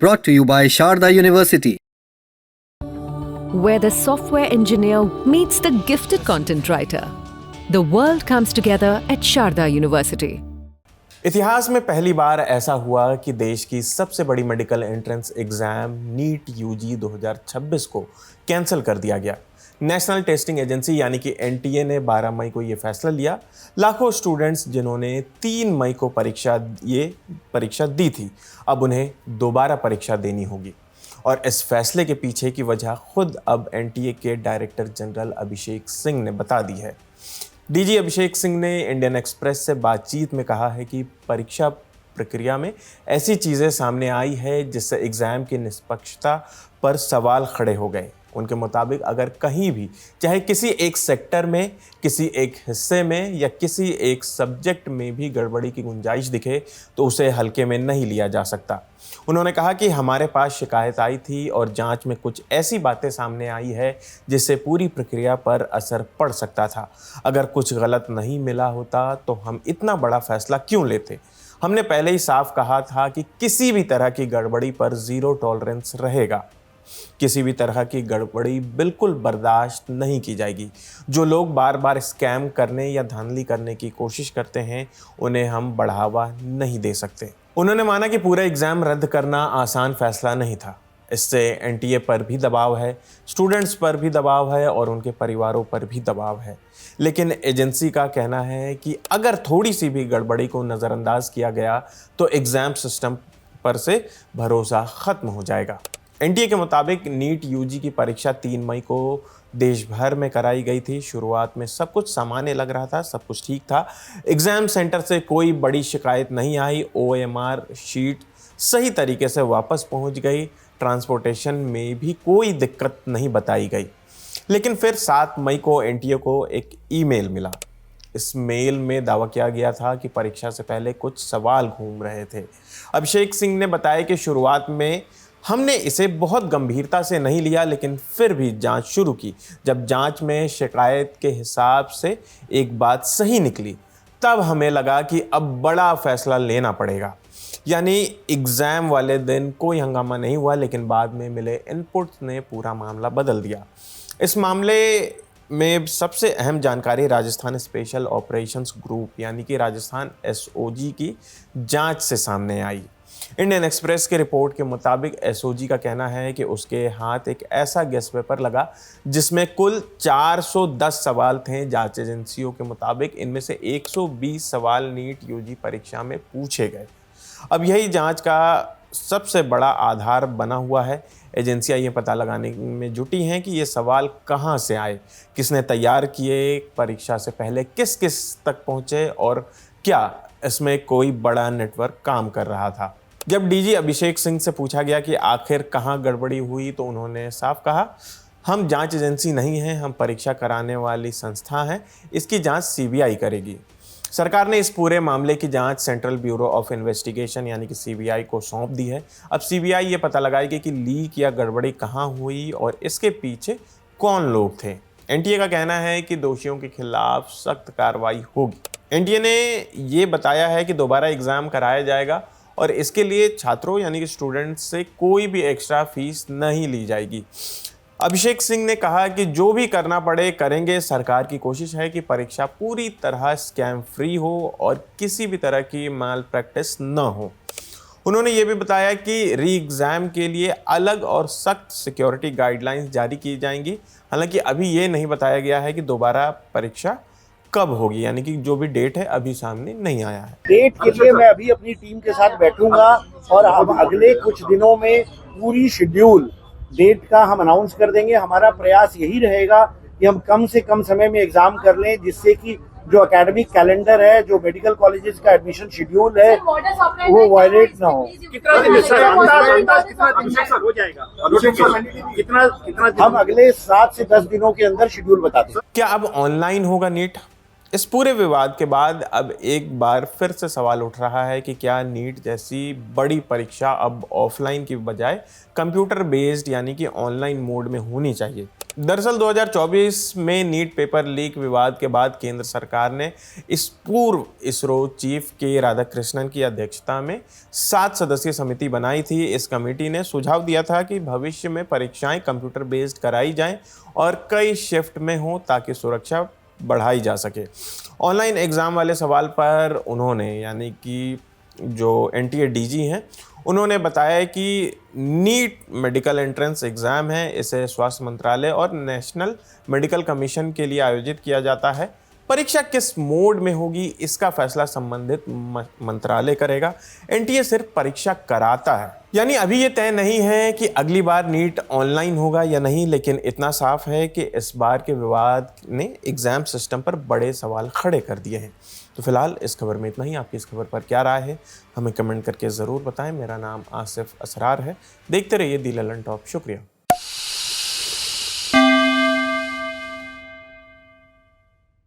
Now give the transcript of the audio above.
Brought to you by Sharda University. Where the software engineer meets the gifted content writer. The world comes together at Sharda University. इतिहास में पहली बार ऐसा हुआ कि देश की सबसे बड़ी medical entrance exam NEET UG 2026 को कैंसिल कर दिया गया। नेशनल टेस्टिंग एजेंसी यानी कि एनटीए ने 12 मई को ये फैसला लिया। लाखों स्टूडेंट्स जिन्होंने 3 मई को परीक्षा दी थी, अब उन्हें दोबारा परीक्षा देनी होगी। और इस फैसले के पीछे की वजह खुद अब एनटीए के डायरेक्टर जनरल अभिषेक सिंह ने बता दी है। डीजी अभिषेक सिंह ने इंडियन एक्सप्रेस से बातचीत में कहा है कि परीक्षा प्रक्रिया में ऐसी चीज़ें सामने आई है जिससे एग्ज़ाम की निष्पक्षता पर सवाल खड़े हो गए। उनके मुताबिक अगर कहीं भी, चाहे किसी एक सेक्टर में, किसी एक हिस्से में या किसी एक सब्जेक्ट में भी गड़बड़ी की गुंजाइश दिखे तो उसे हल्के में नहीं लिया जा सकता। उन्होंने कहा कि हमारे पास शिकायत आई थी और जांच में कुछ ऐसी बातें सामने आई है जिससे पूरी प्रक्रिया पर असर पड़ सकता था। अगर कुछ गलत नहीं मिला होता तो हम इतना बड़ा फैसला क्यों लेते। हमने पहले ही साफ कहा था कि किसी भी तरह की गड़बड़ी पर ज़ीरो टॉलरेंस रहेगा। किसी भी तरह की गड़बड़ी बिल्कुल बर्दाश्त नहीं की जाएगी। जो लोग बार बार स्कैम करने या धांधली करने की कोशिश करते हैं, उन्हें हम बढ़ावा नहीं दे सकते। उन्होंने माना कि पूरा एग्ज़ाम रद्द करना आसान फैसला नहीं था। इससे एनटीए पर भी दबाव है, स्टूडेंट्स पर भी दबाव है और उनके परिवारों पर भी दबाव है। लेकिन एजेंसी का कहना है कि अगर थोड़ी सी भी गड़बड़ी को नज़रअंदाज किया गया तो एग्ज़ाम सिस्टम पर से भरोसा ख़त्म हो जाएगा। एनटीए के मुताबिक नीट यूजी की परीक्षा 3 मई को देश भर में कराई गई थी। शुरुआत में सब कुछ सामान्य लग रहा था, सब कुछ ठीक था। एग्ज़ाम सेंटर से कोई बड़ी शिकायत नहीं आई। ओएमआर शीट सही तरीके से वापस पहुंच गई। ट्रांसपोर्टेशन में भी कोई दिक्कत नहीं बताई गई। लेकिन फिर 7 मई को एनटीए को एक ईमेल मिला। इस मेल में दावा किया गया था कि परीक्षा से पहले कुछ सवाल घूम रहे थे। अभिषेक सिंह ने बताया कि शुरुआत में हमने इसे बहुत गंभीरता से नहीं लिया, लेकिन फिर भी जांच शुरू की। जब जांच में शिकायत के हिसाब से एक बात सही निकली, तब हमें लगा कि अब बड़ा फैसला लेना पड़ेगा। यानी एग्ज़ाम वाले दिन कोई हंगामा नहीं हुआ, लेकिन बाद में मिले इनपुट्स ने पूरा मामला बदल दिया। इस मामले में सबसे अहम जानकारी राजस्थान स्पेशल ऑपरेशंस ग्रुप यानी कि राजस्थान एसओजी की जांच से सामने आई। इंडियन एक्सप्रेस के रिपोर्ट के मुताबिक एसओजी का कहना है कि उसके हाथ एक ऐसा गेस पेपर लगा जिसमें कुल 410 सवाल थे। जांच एजेंसियों के मुताबिक इनमें से 120 सवाल नीट यूजी परीक्षा में पूछे गए। अब यही जांच का सबसे बड़ा आधार बना हुआ है। एजेंसियां ये पता लगाने में जुटी हैं कि ये सवाल कहां से आए, किसने तैयार किए, परीक्षा से पहले किस किस तक पहुंचे और क्या इसमें कोई बड़ा नेटवर्क काम कर रहा था। जब डीजी अभिषेक सिंह से पूछा गया कि आखिर कहां गड़बड़ी हुई तो उन्होंने साफ कहा, हम जांच एजेंसी नहीं हैं, हम परीक्षा कराने वाली संस्था हैं। इसकी जांच सीबीआई करेगी। सरकार ने इस पूरे मामले की जांच सेंट्रल ब्यूरो ऑफ इन्वेस्टिगेशन यानी कि सीबीआई को सौंप दी है। अब सीबीआई ये पता लगाएगी कि लीक या गड़बड़ी कहां हुई और इसके पीछे कौन लोग थे। एनटीए का कहना है कि दोषियों के खिलाफ सख्त कार्रवाई होगी। एनटीए ने ये बताया है कि दोबारा एग्ज़ाम कराया जाएगा और इसके लिए छात्रों यानी कि स्टूडेंट्स से कोई भी एक्स्ट्रा फीस नहीं ली जाएगी। अभिषेक सिंह ने कहा कि जो भी करना पड़े करेंगे। सरकार की कोशिश है कि परीक्षा पूरी तरह स्कैम फ्री हो और किसी भी तरह की माल प्रैक्टिस न हो। उन्होंने ये भी बताया कि री एग्ज़ाम के लिए अलग और सख्त सिक्योरिटी गाइडलाइंस जारी की जाएंगी। हालांकि अभी ये नहीं बताया गया है कि दोबारा परीक्षा कब होगी, यानी कि जो भी डेट है अभी सामने नहीं आया है। डेट के लिए मैं अभी अपनी टीम के साथ बैठूंगा और हम अगले कुछ दिनों में पूरी शेड्यूल डेट का हम अनाउंस कर देंगे। हमारा प्रयास यही रहेगा कि हम कम से कम समय में एग्जाम कर लें, जिससे कि जो एकेडमिक कैलेंडर है, जो मेडिकल कॉलेजेस का एडमिशन शेड्यूल है, वो वायलेट ना हो। कितना दिन हो जाएगा? कितना हम अगले 7 से 10 दिनों के अंदर शेड्यूल बता दें। क्या अब ऑनलाइन होगा नीट? इस पूरे विवाद के बाद अब एक बार फिर से सवाल उठ रहा है कि क्या नीट जैसी बड़ी परीक्षा अब ऑफलाइन की बजाय कंप्यूटर बेस्ड यानी कि ऑनलाइन मोड में होनी चाहिए। दरअसल 2024 में नीट पेपर लीक विवाद के बाद केंद्र सरकार ने इस पूर्व इसरो चीफ के राधाकृष्णन की अध्यक्षता में 7 सदस्यीय समिति बनाई थी। इस कमेटी ने सुझाव दिया था कि भविष्य में परीक्षाएं कंप्यूटर बेस्ड कराई जाएं और कई शिफ्ट में हो ताकि सुरक्षा बढ़ाई जा सके। ऑनलाइन एग्ज़ाम वाले सवाल पर उन्होंने यानी कि जो एनटीए डीजी हैं उन्होंने बताया कि नीट मेडिकल एंट्रेंस एग्ज़ाम है, इसे स्वास्थ्य मंत्रालय और नेशनल मेडिकल कमीशन के लिए आयोजित किया जाता है। परीक्षा किस मोड में होगी इसका फैसला संबंधित मंत्रालय करेगा। एनटीए सिर्फ परीक्षा कराता है, यानी अभी ये तय नहीं है कि अगली बार नीट ऑनलाइन होगा या नहीं, लेकिन इतना साफ है कि इस बार के विवाद ने एग्जाम सिस्टम पर बड़े सवाल खड़े कर दिए हैं। तो फिलहाल इस खबर में इतना ही। आपकी इस खबर पर क्या राय है हमें कमेंट करके ज़रूर बताएं। मेरा नाम आसिफ असरार है। देखते रहिए दी ललन टॉप। शुक्रिया।